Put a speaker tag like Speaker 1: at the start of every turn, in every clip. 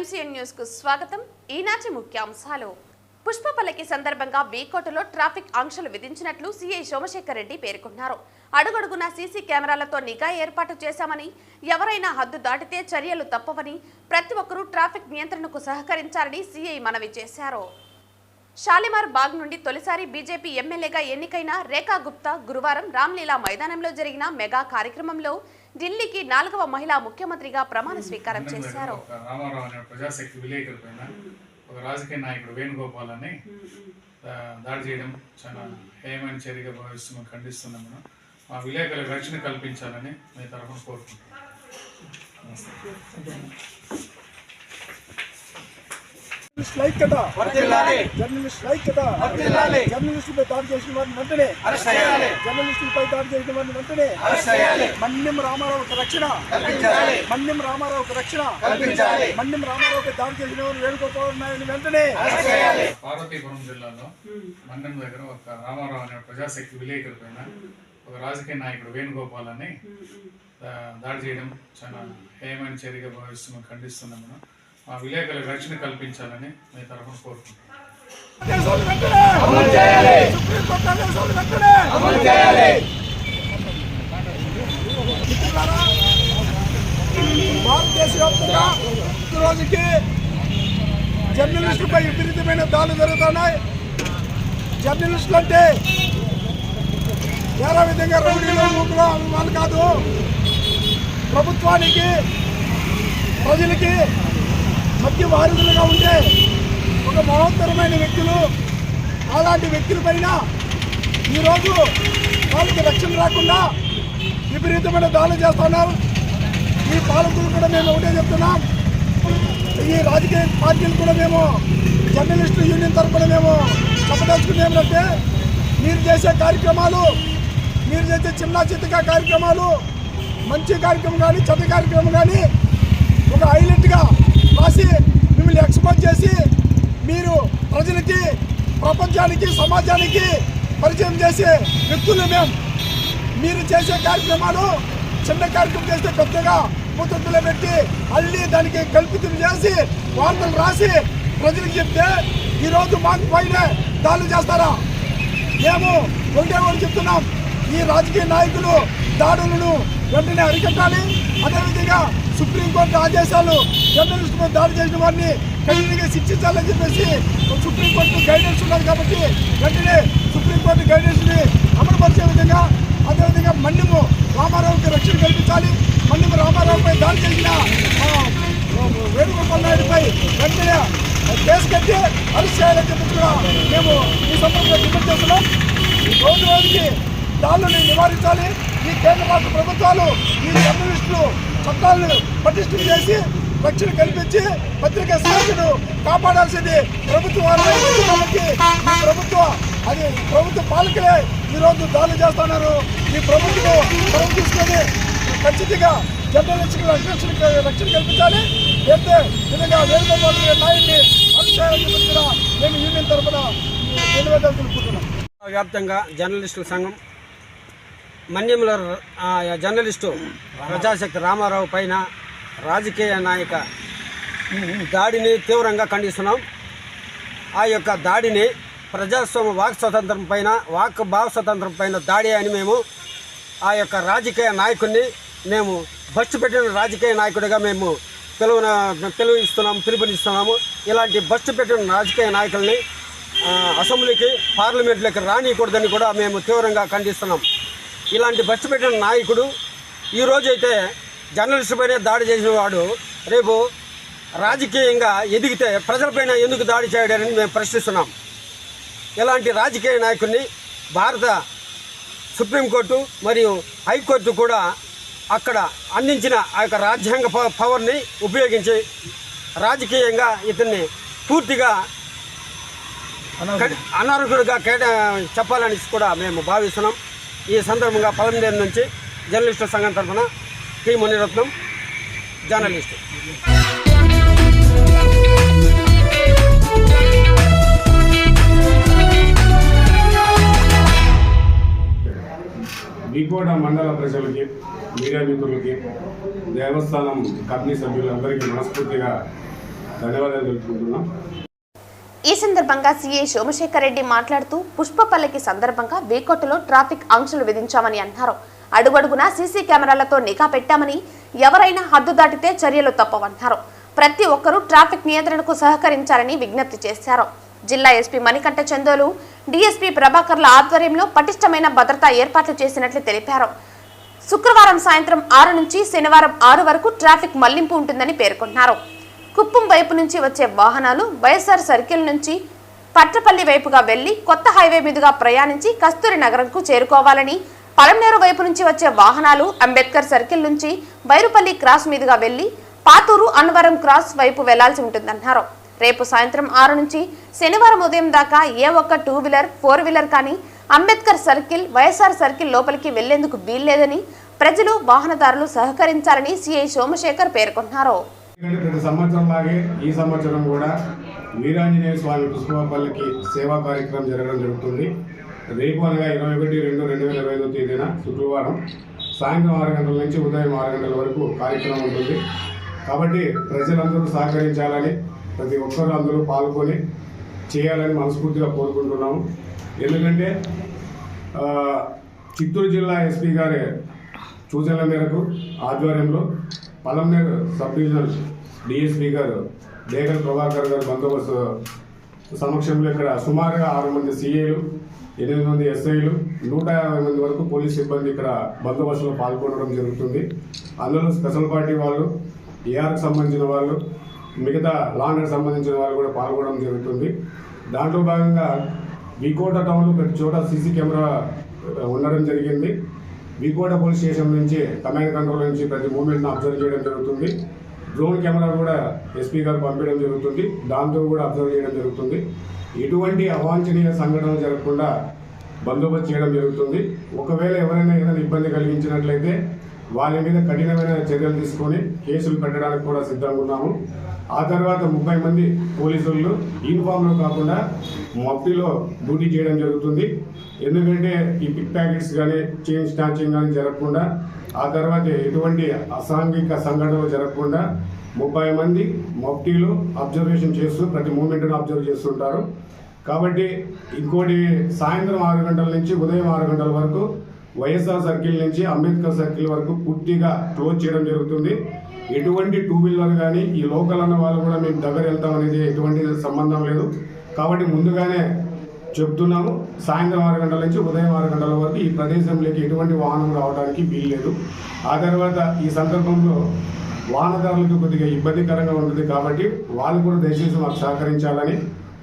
Speaker 1: MCN news కు స్వాగతం. ఈనాటి ముఖ్యాంశాలు. పుష్పపల్లకి సందర్భంగా బీకోటలో ట్రాఫిక్ ఆంక్షలు విధించినట్లు సీఐ సోమశేఖర్ రెడ్డి పేర్కొన్నారు. అడుగడుగునా సీసీ కెమెరాలతో నిఘా ఏర్పాటు చేశామని, ఎవరైనా హద్దు దాటితే చర్యలు తప్పవని, ప్రతి ఒక్కరూ ట్రాఫిక్ నియంత్రణకు సహకరించాలని సీఐ మనవి చేశారు. షాలిమార్ బాగ్ నుండి తొలిసారి బీజేపీ ఎమ్మెల్యేగా ఎన్నికైన రేఖా గుప్తా గురువారం రామ్లీలా మైదానంలో జరిగిన మెగా కార్యక్రమంలో ఢిల్లీకి 4వ మహిళా ముఖ్యమంత్రిగా ప్రమాణ స్వీకారం చేశారు.
Speaker 2: ప్రజాశక్తి విలేకరులపైన ఒక రాజకీయ నాయకుడు వేణుగోపాల్ అని దాడి చేయడం చాలా హేయమైన చర్యగా భావిస్తున్నాం, ఖండిస్తున్నాం. మనం మా విలేకరులకు రక్షణ కల్పించాలని మీ తరఫున కోరుకుంటున్నాం.
Speaker 3: జర్నలిస్టులపై దాడి చేసిన వారిని వెంటనే జర్నలిస్టులపై దాడి చేసిన వారిని వెంటనే మన్యం రామారావుకి రక్షణ మన్యం రామారావుకి రక్షణ మన్యం రామారావుపై దాడి చేసిన వారిని వేణుగోపాల్ నాయుడు వెంటనే.
Speaker 2: పార్వతీపురం జిల్లాలో మన్యం దగ్గర ఒక రామారావు అనే ప్రజాశక్తి విలేకరులపైన ఒక రాజకీయ నాయకుడు వేణుగోపాల్ అని దాడి చేయడం చాలా హేయమైన చర్యగా భావిస్తున్నాం, ఖండిస్తున్నాం. మనం మా విలేకరులకు రక్షణ కల్పించాలని మీ తరఫున కోరుకుంటున్నాం.
Speaker 3: భారతదేశ వ్యాప్తంగా ఈ రోజుకి జర్నలిస్టులపై విపరీతమైన దాడులు జరుగుతున్నాయి. జర్నలిస్టులు అంటే వేరే విధంగా రౌడీలో మూకులో వాళ్ళు కాదు, ప్రభుత్వానికి ప్రజలకి మధ్య వారధులుగా ఉండే ఒక మహోత్తరమైన వ్యక్తులు. అలాంటి వ్యక్తులపైన ఈరోజు వాళ్ళకి రక్షణ రాకుండా విపరీతమైన దాడులు చేస్తున్నారు. ఈ పాలకులు కూడా మేము ఒకటే చెప్తున్నాం, ఈ రాజకీయ పార్టీలు కూడా మేము జర్నలిస్టు యూనియన్ తరఫున మేము చెప్పదలుచుకుంది ఏమిటంటే, మీరు చేసే కార్యక్రమాలు, మీరు చేసే చిన్న చిత్తగా కార్యక్రమాలు, మంచి కార్యక్రమం కానీ చెడ్డ కార్యక్రమం కానీ ఒక హైలైట్గా రాసి మిమ్మల్ని ఎక్స్పోజ్ చేసి మీరు ప్రజలకి, ప్రపంచానికి, సమాజానికి పరిచయం చేసే వ్యక్తులు మేము. మీరు చేసే కార్యక్రమాలు చిన్న కార్యక్రమం చేస్తే పెద్దగా ముద్దులో పెట్టి అల్లి దానికి కల్పితం చేసి వార్తలు రాసి ప్రజలకు చెప్తే ఈరోజు మాకు పైన దాడులు చేస్తారా? మేము ఒకటే చెప్తున్నాం, ఈ రాజకీయ నాయకులు దాడులను వెంటనే అరికట్టాలి. అదేవిధంగా సుప్రీంకోర్టు ఆదేశాలు జర్నలిస్టుపై దాడి చేసిన వారిని కఠినంగా శిక్షించాలని చెప్పేసి సుప్రీంకోర్టు గైడెన్స్ ఉన్నది కాబట్టి వెంటనే సుప్రీంకోర్టు గైడెన్స్ని అమలుపరిచే విధంగా, అదేవిధంగా మన్యము రామారావుకి రక్షణ కల్పించాలి. మన్యము రామారావుపై దాడి చేసిన వేణుగోపాల్ నాయుడుపై వెంటనే కేసు కట్టి అరెస్ట్ చేయాలని చెప్పి కూడా మేము ఈ సందర్భంగా డిమాండ్ చేస్తున్నాం. రోజు రోజుకి దాడులను నివారించాలి. ఈ కేంద్ర రాష్ట్ర ప్రభుత్వాలు ఈ జర్నలిస్టులు చట్టాలను పటిష్టం చేసి రక్షణ కల్పించి పత్రికా స్వేచ్ఛను కాపాడాల్సింది ప్రభుత్వాలు. అది ప్రభుత్వ పాలకులే ఈరోజు దాడులు చేస్తున్నారు. ఈ ప్రభుత్వం చొరవ తీసుకొని ఖచ్చితంగా జర్నలిస్టులకు రక్షణ కల్పించాలి. అయితే విధంగా వేణుగోపాల్ నాయుడిని అనుసరించాలని కూడా మేము యూనియన్ తరఫున నిలబెట్టాలని తెలుపుతున్నాం.
Speaker 4: వ్యాప్తంగా జర్నలిస్టుల సంఘం మన్యంలో జర్నలిస్టు ప్రజాశక్తి రామారావు పైన రాజకీయ నాయక దాడిని తీవ్రంగా ఖండిస్తున్నాం. ఆ యొక్క దాడిని ప్రజాస్వామ్య వాక్ స్వతంత్రం పైన, వాక్ భావ స్వతంత్రం పైన దాడి అని మేము ఆ యొక్క రాజకీయ నాయకుడిని మేము బస్సు పెట్టిన రాజకీయ నాయకుడిగా మేము పిలుపునిస్తున్నాము. ఇలాంటి బస్సు పెట్టిన రాజకీయ నాయకుల్ని అసెంబ్లీకి, పార్లమెంట్లోకి రానియకూడదని కూడా మేము తీవ్రంగా ఖండిస్తున్నాం. ఇలాంటి బస్సు పెట్టిన నాయకుడు ఈరోజైతే జర్నలిస్టుపైన దాడి చేసిన వాడు రేపు రాజకీయంగా ఎదిగితే ప్రజలపైన ఎందుకు దాడి చేయడాన్ని మేము ప్రశ్నిస్తున్నాం. ఇలాంటి రాజకీయ నాయకుడిని భారత సుప్రీంకోర్టు మరియు హైకోర్టు కూడా అక్కడ అందించిన ఆ యొక్క రాజ్యాంగ పవర్ని ఉపయోగించి రాజకీయంగా ఇతన్ని పూర్తిగా అనర్హుడిగా చెప్పాలని కూడా మేము భావిస్తున్నాం. ఈ సందర్భంగా పలంనేరు నుంచి జర్నలిస్టు సంఘం తరఫున టి మునిరత్నం, జర్నలిస్టు.
Speaker 5: బీకోట మండల ప్రజలకి, మీడియా మిత్రులకి, దేవస్థానం కమిటీ సభ్యులందరికీ మనస్ఫూర్తిగా ధన్యవాదాలు తెలుపుకుంటున్నాం.
Speaker 1: ఈ సందర్భంగా సీఐ సోమశేఖర్ రెడ్డి మాట్లాడుతూ పుష్పపల్లకి సందర్భంగా వేకోటలో ట్రాఫిక్ ఆంక్షలు విధించామని అన్నారు. అడుగడుగునా సీసీ కెమెరాలతో నిఘా పెట్టామని, ఎవరైనా హద్దు దాటితే చర్యలు తప్పవన్నారు. ప్రతి ఒక్కరూ ట్రాఫిక్ నియంత్రణకు సహకరించాలని విజ్ఞప్తి చేశారు. జిల్లా ఎస్పీ మణికంఠ చందోలు, డీఎస్పీ ప్రభాకర్ల ఆధ్వర్యంలో పటిష్టమైన భద్రతా ఏర్పాట్లు చేసినట్లు తెలిపారు. శుక్రవారం సాయంత్రం 6 నుంచి శనివారం 6 వరకు ట్రాఫిక్ మళ్లింపు ఉంటుందని పేర్కొన్నారు. కుప్పం వైపు నుంచి వచ్చే వాహనాలు వైఎస్ఆర్ సర్కిల్ నుంచి పట్రపల్లి వైపుగా వెళ్లి కొత్త హైవే మీదుగా ప్రయాణించి కస్తూరి నగరంకు చేరుకోవాలని, పలంనేరు వైపు నుంచి వచ్చే వాహనాలు అంబేద్కర్ సర్కిల్ నుంచి బైరుపల్లి క్రాస్ మీదుగా వెళ్లి పాతూరు అన్నవరం క్రాస్ వైపు వెళ్లాల్సి ఉంటుందన్నారు. రేపు సాయంత్రం 6 నుంచి శనివారం ఉదయం దాకా ఏ ఒక్క 2 వీలర్ 4 వీలర్ కానీ అంబేద్కర్ సర్కిల్ వైఎస్ఆర్ సర్కిల్ లోపలికి వెళ్లేందుకు వీల్లేదని, ప్రజలు వాహనదారులు సహకరించాలని సిఐ సోమశేఖర్ పేర్కొన్నారు.
Speaker 5: ప్రతి సంవత్సరం లాగే ఈ సంవత్సరం కూడా వీరాంజనేయ స్వామి పుష్పపల్లికి సేవా కార్యక్రమం జరగడం జరుగుతుంది. రేపు అనగా 21/2/2025 తేదీన శుక్రవారం సాయంత్రం 6 గంటల నుంచి ఉదయం 6 గంటల వరకు కార్యక్రమం ఉంటుంది. కాబట్టి ప్రజలందరూ సహకరించాలని, ప్రతి ఒక్కరు అందరూ పాల్గొని చేయాలని మనస్ఫూర్తిగా కోరుకుంటున్నాము. ఎందుకంటే చిత్తూరు జిల్లా ఎస్పీ గారి సూచనల మేరకు ఆధ్వర్యంలో పలంనేరు సబ్ డివిజనల్ డిఎస్పీ గారు డేగల్ ప్రభాకర్ గారు బందోబస్తు సమక్షంలో ఇక్కడ సుమారుగా 6 మంది సిఐలు, 8 మంది ఎస్ఐలు, 150 మంది వరకు పోలీస్ సిబ్బంది ఇక్కడ బందోబస్తులో పాల్గొనడం జరుగుతుంది. అందులో స్పెషల్ పార్టీ వాళ్ళు, ఏఆర్కి సంబంధించిన వాళ్ళు, మిగతా లాండ్కి సంబంధించిన వాళ్ళు కూడా పాల్గొనడం జరుగుతుంది. దాంట్లో భాగంగా వికోట టౌన్లో ప్రతి చోట సీసీ కెమెరా ఉండడం జరిగింది. వికోట పోలీస్ స్టేషన్ నుంచి కమాండ్ కంట్రోల్ నుంచి ప్రతి మూమెంట్ను అబ్జర్వ్ చేయడం జరుగుతుంది. డ్రోన్ కెమెరా కూడా ఎస్పీ గారు పంపించడం జరుగుతుంది. దాంతో కూడా అబ్జర్వ్ చేయడం జరుగుతుంది. ఎటువంటి అవాంఛనీయ సంఘటనలు జరగకుండా బందోబస్తు చేయడం జరుగుతుంది. ఒకవేళ ఎవరైనా ఏదైనా ఇబ్బంది కలిగించినట్లయితే వాళ్ళ మీద కఠినమైన చర్యలు తీసుకొని కేసులు పెట్టడానికి కూడా సిద్ధంగా ఉన్నాము. ఆ తర్వాత 30 మంది పోలీసులు యూనిఫామ్లో కాకుండా మఫ్టీలో డ్యూటీ చేయడం జరుగుతుంది. ఎందుకంటే ఈ పిక్ ప్యాకెట్స్ కానీ చైన్ స్నాచింగ్ కానీ జరగకుండా, ఆ తర్వాత ఎటువంటి అసాంఘిక సంఘటనలు జరగకుండా 30 మంది మఫ్టీలో అబ్జర్వేషన్ చేస్తూ ప్రతి మూమెంట్ను అబ్జర్వ్ చేస్తుంటారు. కాబట్టి ఇంకోటి సాయంత్రం 6 గంటల నుంచి ఉదయం 6 గంటల వరకు వైఎస్ఆర్ సర్కిల్ నుంచి అంబేద్కర్ సర్కిల్ వరకు పూర్తిగా క్లోజ్ చేయడం జరుగుతుంది. ఎటువంటి 2 వీలర్ కానీ ఈ లోకల్ అన్న వాళ్ళు కూడా మేము దగ్గర వెళ్తాం అనేది ఎటువంటి సంబంధం లేదు. కాబట్టి ముందుగానే చెప్తున్నాము, సాయంత్రం 6 గంటల నుంచి ఉదయం 6 గంటల వరకు ఈ ప్రదేశంలోకి ఎటువంటి వాహనం రావడానికి వీల్లేదు. ఆ తర్వాత ఈ సందర్భంలో వాహనదారులకు కొద్దిగా ఇబ్బందికరంగా ఉంటుంది. కాబట్టి వాళ్ళు కూడా దయచేసి మాకు సహకరించాలని,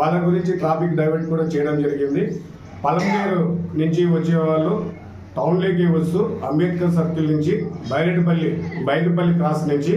Speaker 5: వాళ్ళ గురించి ట్రాఫిక్ డైవర్ట్ కూడా చేయడం జరిగింది. పలంనేరు నుంచి వచ్చేవాళ్ళు టౌన్లోకి వస్తూ అంబేద్కర్ సర్కిల్ నుంచి బైరుపల్లి క్రాస్ నుంచి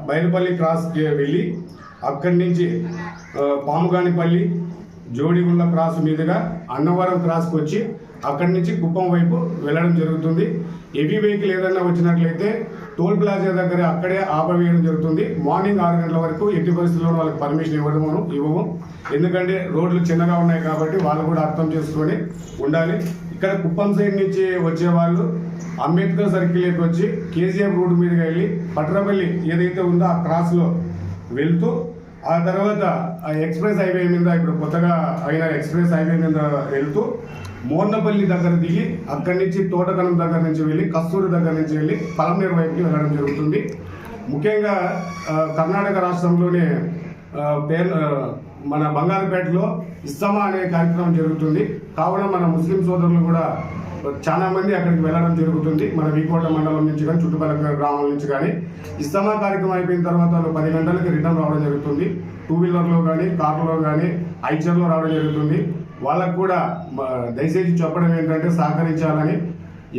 Speaker 5: బైరుపల్లి క్రాస్కి వెళ్ళి అక్కడి నుంచి పాముగానిపల్లి జోడిగుండ క్రాస్ మీదుగా అన్నవరం క్రాస్కి వచ్చి అక్కడి నుంచి కుప్పం వైపు వెళ్ళడం జరుగుతుంది. హెవీ వెహికల్ ఏదైనా వచ్చినట్లయితే టోల్ ప్లాజా దగ్గర అక్కడే ఆపవేయడం జరుగుతుంది. మార్నింగ్ 6 గంటల వరకు ఎట్టి పరిస్థితుల్లో వాళ్ళకి పర్మిషన్ ఇవ్వము. ఎందుకంటే రోడ్లు చిన్నగా ఉన్నాయి కాబట్టి వాళ్ళు కూడా అర్థం చేసుకొని ఉండాలి. ఇక్కడ కుప్పం సైడ్ నుంచి వచ్చే వాళ్ళు అంబేద్కర్ సర్కిల్కి వచ్చి కేజీఎఫ్ రోడ్డు మీదుగా వెళ్ళి పట్రపల్లి ఏదైతే ఉందో ఆ క్రాస్లో వెళ్తూ, ఆ తర్వాత ఆ ఎక్స్ప్రెస్ హైవే మీద ఇప్పుడు కొత్తగా అయిన ఎక్స్ప్రెస్ హైవే మీద వెళ్తూ మోర్నపల్లి దగ్గర దిగి అక్కడి నుంచి తోటకనం దగ్గర నుంచి వెళ్ళి కస్తూరి దగ్గర నుంచి వెళ్ళి పలంనేరు వైపుకి వెళ్ళడం జరుగుతుంది. ముఖ్యంగా కర్ణాటక రాష్ట్రంలోనే మన బంగారుపేటలో ఇస్తమా అనే కార్యక్రమం జరుగుతుంది. కావున మన ముస్లిం సోదరులు కూడా చాలా మంది అక్కడికి వెళ్ళడం జరుగుతుంది. మన వికోట మండలం నుంచి కానీ చుట్టుపక్కల గ్రామాల నుంచి కానీ ఇస్తమా కార్యక్రమం అయిపోయిన తర్వాత 10 గంటలకి రిటర్న్ రావడం జరుగుతుంది. 2 వీలర్లో కానీ కార్లో కానీ ఐచర్లో రావడం జరుగుతుంది. వాళ్ళకు కూడా దయచేసి చెప్పడం ఏంటంటే సహకరించాలని.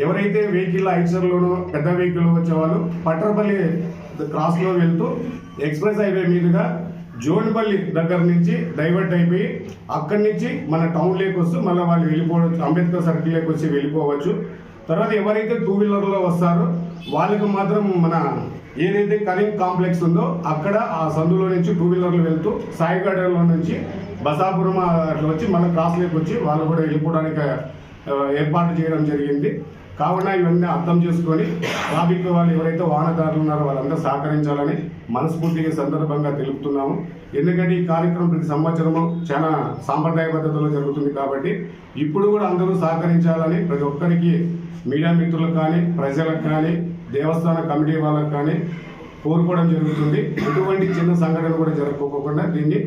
Speaker 5: ఎవరైతే వెహికల్ ఐచర్లోనూ పెద్ద వెహికల్ వచ్చేవాళ్ళు పట్రపల్లి క్రాస్లో వెళ్తూ ఎక్స్ప్రెస్ హైవే మీదుగా జోన్పల్లి దగ్గర నుంచి డైవర్ట్ అయిపోయి అక్కడి నుంచి మన టౌన్లోకి వస్తూ మళ్ళీ వాళ్ళు వెళ్ళిపోవచ్చు, అంబేద్కర్ సర్కిల్లోకి వచ్చి వెళ్ళిపోవచ్చు. తర్వాత ఎవరైతే 2 వీలర్లో వస్తారో వాళ్ళకు మాత్రం మన ఏదైతే కరీం కాంప్లెక్స్ ఉందో అక్కడ ఆ సందులో నుంచి 2 వీలర్లు వెళ్తూ సాయిగఢలో నుంచి బసాపురం అట్లా వచ్చి మళ్ళీ క్రాస్లోకి వచ్చి వాళ్ళు కూడా వెళ్ళిపోవడానికి ఏర్పాటు చేయడం జరిగింది. కావున ఇవన్నీ అర్థం చేసుకొని ట్రాఫిక్ వాళ్ళు ఎవరైతే వాహనదారులు ఉన్నారో వాళ్ళందరూ సహకరించాలని మనస్ఫూర్తిగా ఈ సందర్భంగా తెలుపుతున్నాము. ఎందుకంటే ఈ కార్యక్రమం ప్రతి సంవత్సరము చాలా సాంప్రదాయ పద్ధతిలో జరుగుతుంది కాబట్టి ఇప్పుడు కూడా అందరూ సహకరించాలని ప్రతి ఒక్కరికి మీడియా మిత్రులకు కానీ ప్రజలకు కానీ దేవస్థాన కమిటీ వాళ్ళకు కానీ కోరుకోవడం జరుగుతుంది. ఎటువంటి చిన్న సంఘటన కూడా జరగకోకుండా దీన్ని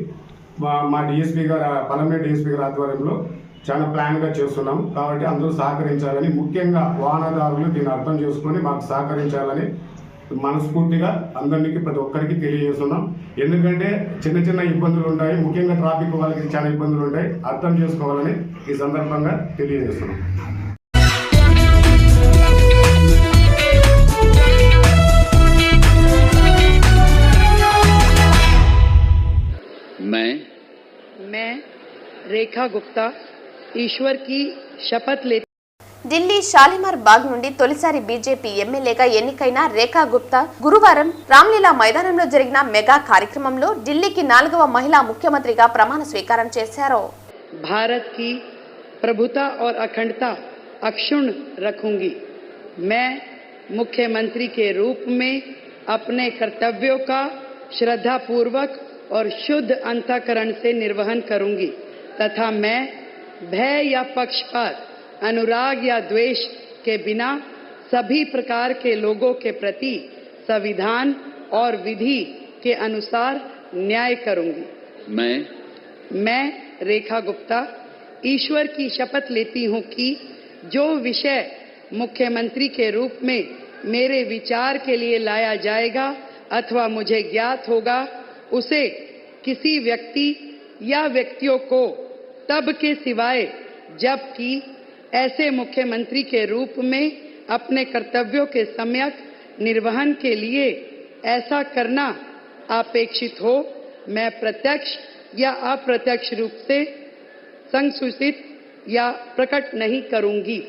Speaker 5: మా డిఎస్పీ గారు పలమనేరు డిఎస్పీ గారి ఆధ్వర్యంలో చాలా ప్లాన్గా చేస్తున్నాం. కాబట్టి అందరూ సహకరించాలని, ముఖ్యంగా వాహనదారులు దీన్ని అర్థం చేసుకొని మాకు సహకరించాలని మనస్ఫూర్తిగా అందరికీ ప్రతి ఒక్కరికి తెలియజేస్తున్నాం. ఎందుకంటే చిన్న చిన్న ఇబ్బందులు ఉంటాయి, ముఖ్యంగా ట్రాఫిక్ వాళ్ళకి చాలా ఇబ్బందులు ఉంటాయి, అర్థం చేసుకోవాలని ఈ సందర్భంగా తెలియజేస్తున్నాం.
Speaker 6: मैं रेखा गुप्ता ईश्वर की शपथ लेती
Speaker 1: ఢిల్లీ షాలిమార్ బాగ్ నుండి తొలిసారి బీజేపీ ఎమ్మెల్యేగా ఎన్నికైన రేఖా గుప్తా గురువారం రామ్లీలా మైదానంలో జరిగిన మెగా కార్యక్రమంలో ఢిల్లీకి 4వ మహిళా ముఖ్యమంత్రిగా ప్రమాణ స్వీకారం చేశారు.
Speaker 6: भारत की प्रभुता और अखंडता अक्षुण्ण रखूंगी। मैं मुख्यमंत्री के रूप में अपने कर्तव्यों का श्रद्धापूर्वक और शुद्ध अंतःकरण से निर्वहन करूंगी तथा मैं भय या पक्षपात, अनुराग या द्वेष के बिना सभी प्रकार के लोगों के प्रति संविधान और विधि के अनुसार न्याय करूंगी। मैं रेखा गुप्ता ईश्वर की शपथ लेती हूं कि जो विषय मुख्यमंत्री के रूप में मेरे विचार के लिए लाया जाएगा अथवा मुझे ज्ञात होगा उसे किसी व्यक्ति या व्यक्तियों को तब के सिवाय जबकि ऐसे मुख्यमंत्री के रूप में अपने कर्तव्यों के सम्यक निर्वहन के लिए ऐसा करना अपेक्षित हो मैं प्रत्यक्ष या अप्रत्यक्ष रूप से संसूचित या प्रकट नहीं करूंगी।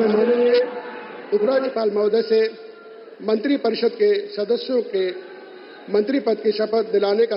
Speaker 7: माननीय उपराज्यपाल महोदय से मंत्रिपरिषद के सदस्यों के मंत्री पद की शपथ दिलाने का